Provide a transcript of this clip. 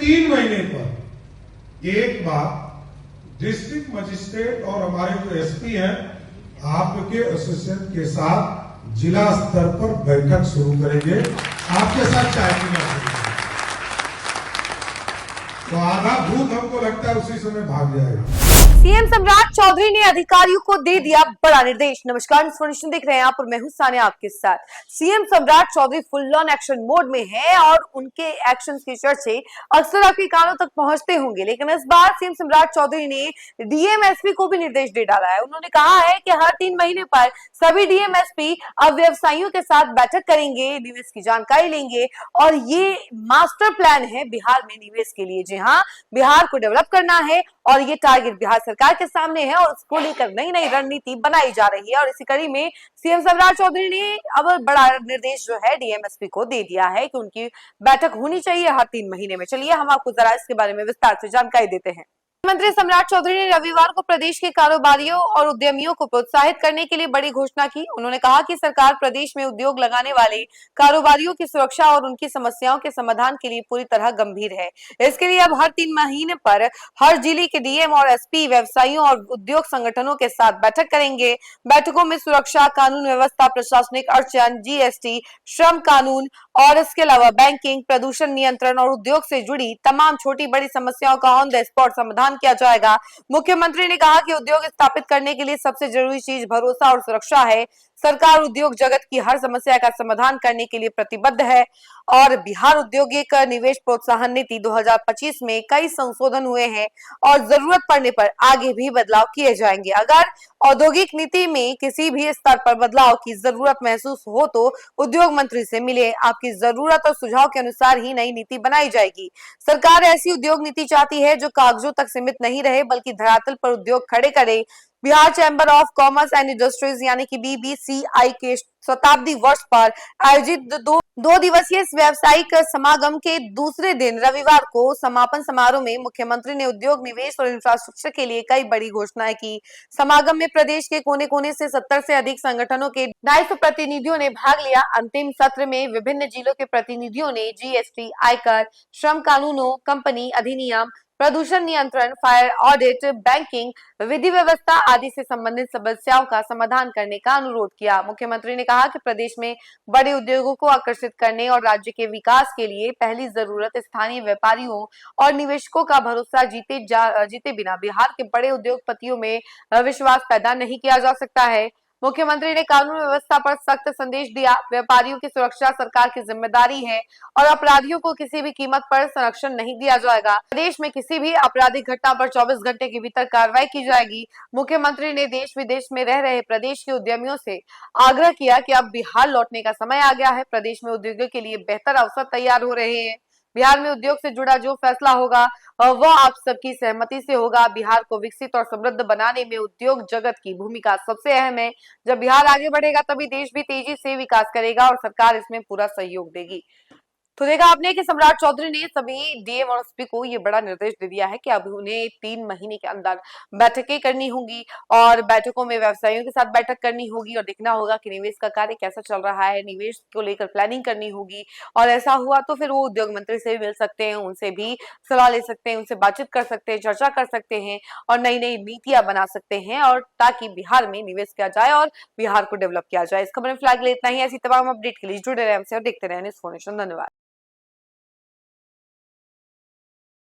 3 महीने पर एक बार डिस्ट्रिक्ट मजिस्ट्रेट और हमारे जो एसपी हैं आपके एसोसिएशन के साथ जिला स्तर पर बैठक शुरू करेंगे, आपके साथ चाय पीना शुरू करेंगे। तो आधा भूत हमको लगता है उसी समय भाग जाएगा। सीएम सम्राट चौधरी ने अधिकारियों को दे दिया बड़ा निर्देश। नमस्कार, इन्फॉर्मेशन देख रहे हैं आप और मैं हूं सानिया आपके साथ। CM Samrat Choudhary full on action mode में हैं और उनके एक्शंस की चर्चे अक्सर आपके कानों तक पहुंचते होंगे, लेकिन इस बार सीएम सम्राट चौधरी ने डीएम एसपी को भी निर्देश दे डाला है। उन्होंने कहा है कि हर 3 महीने पर सभी डीएम एसपी अब व्यवसायियों के साथ बैठक करेंगे, निवेश की जानकारी लेंगे और ये मास्टर प्लान है बिहार में निवेश के लिए। जी हाँ, बिहार को डेवलप करना है और ये टारगेट बिहार सरकार के सामने है और उसको लेकर नई नई रणनीति बनाई जा रही है। और इसी कड़ी में सीएम सम्राट चौधरी ने अब बड़ा निर्देश जो है डीएमएसपी को दे दिया है कि उनकी बैठक होनी चाहिए हर 3 महीने में। चलिए हम आपको जरा इसके बारे में विस्तार से जानकारी देते हैं। मंत्री सम्राट चौधरी ने रविवार को प्रदेश के कारोबारियों और उद्यमियों को प्रोत्साहित करने के लिए बड़ी घोषणा की। उन्होंने कहा कि सरकार प्रदेश में उद्योग लगाने वाले कारोबारियों की सुरक्षा और उनकी समस्याओं के समाधान के लिए पूरी तरह गंभीर है। इसके लिए अब हर 3 महीने पर हर जिले के डीएम और एसपी व्यवसायियों और उद्योग संगठनों के साथ बैठक करेंगे। बैठकों में सुरक्षा, कानून व्यवस्था, प्रशासनिक अड़चन, जीएसटी, श्रम कानून और इसके अलावा बैंकिंग, प्रदूषण नियंत्रण और उद्योग से जुड़ी तमाम छोटी बड़ी समस्याओं का ऑन द स्पॉट समाधान किया जाएगा। मुख्यमंत्री ने कहा कि उद्योग स्थापित करने के लिए सबसे जरूरी चीज भरोसा और सुरक्षा है। सरकार उद्योग जगत की हर समस्या का समाधान करने के लिए प्रतिबद्ध है और बिहार औद्योगिक निवेश प्रोत्साहन नीति 2025 में कई संशोधन हुए हैं और जरूरत पड़ने पर आगे भी बदलाव किए जाएंगे। अगर औद्योगिक नीति में किसी भी स्तर पर बदलाव की जरूरत महसूस हो तो उद्योग मंत्री से मिले। आपकी जरूरत और सुझाव के अनुसार ही नई नीति बनाई जाएगी। सरकार ऐसी उद्योग नीति चाहती है जो कागजों तक सीमित नहीं रहे बल्कि धरातल पर उद्योग खड़े करे। Bihar chamber of commerce and industries यानी कि बीबीसीआई के शताब्दी वर्ष पर आयोजित दो दिवसीय व्यावसायिक समागम के दूसरे दिन रविवार को समापन समारोह में मुख्यमंत्री ने उद्योग, निवेश और इंफ्रास्ट्रक्चर के लिए कई बड़ी घोषणाएं की। समागम में प्रदेश के कोने कोने से 70 से अधिक संगठनों के 250 प्रतिनिधियों ने भाग लिया। अंतिम सत्र में विभिन्न जिलों के प्रतिनिधियों ने जीएसटी, आयकर, श्रम कानूनों, कंपनी अधिनियम, प्रदूषण नियंत्रण, फायर ऑडिट, बैंकिंग, विधि व्यवस्था आदि से संबंधित समस्याओं का समाधान करने का अनुरोध किया। मुख्यमंत्री ने कहा कि प्रदेश में बड़े उद्योगों को आकर्षित करने और राज्य के विकास के लिए पहली जरूरत स्थानीय व्यापारियों और निवेशकों का भरोसा जीते बिना बिहार के बड़े उद्योगपतियों में विश्वास पैदा नहीं किया जा सकता है। मुख्यमंत्री ने कानून व्यवस्था पर सख्त संदेश दिया। व्यापारियों की सुरक्षा सरकार की जिम्मेदारी है और अपराधियों को किसी भी कीमत पर संरक्षण नहीं दिया जाएगा। प्रदेश में किसी भी आपराधिक घटना पर 24 घंटे के भीतर कार्रवाई की जाएगी। मुख्यमंत्री ने देश विदेश में रह रहे प्रदेश के उद्यमियों से आग्रह किया कि अब बिहार लौटने का समय आ गया है। प्रदेश में उद्योगों के लिए बेहतर अवसर तैयार हो रहे हैं। बिहार में उद्योग से जुड़ा जो फैसला होगा वह आप सबकी सहमति से होगा। बिहार को विकसित और समृद्ध बनाने में उद्योग जगत की भूमिका सबसे अहम है। जब बिहार आगे बढ़ेगा तभी देश भी तेजी से विकास करेगा और सरकार इसमें पूरा सहयोग देगी। तो देखा आपने कि सम्राट चौधरी ने सभी डीएम और एसपी को ये बड़ा निर्देश दे दिया है कि अब उन्हें 3 महीने के अंदर बैठकें करनी होंगी और बैठकों में व्यवसायियों के साथ बैठक करनी होगी और देखना होगा कि निवेश का कार्य कैसा चल रहा है। निवेश को लेकर प्लानिंग करनी होगी और ऐसा हुआ तो फिर वो उद्योग मंत्री से भी मिल सकते हैं, उनसे भी सलाह ले सकते हैं, उनसे बातचीत कर सकते हैं, चर्चा कर सकते हैं और नई नई नीतियां बना सकते हैं और ताकि बिहार में निवेश किया जाए और बिहार को डेवलप किया जाए। इस खबर में फिलहाल इतना ही। ऐसी तमाम अपडेट के लिए जुड़े रहे हमसे और देखते रहे न्यूज़ इन्फॉर्मेशन। धन्यवाद।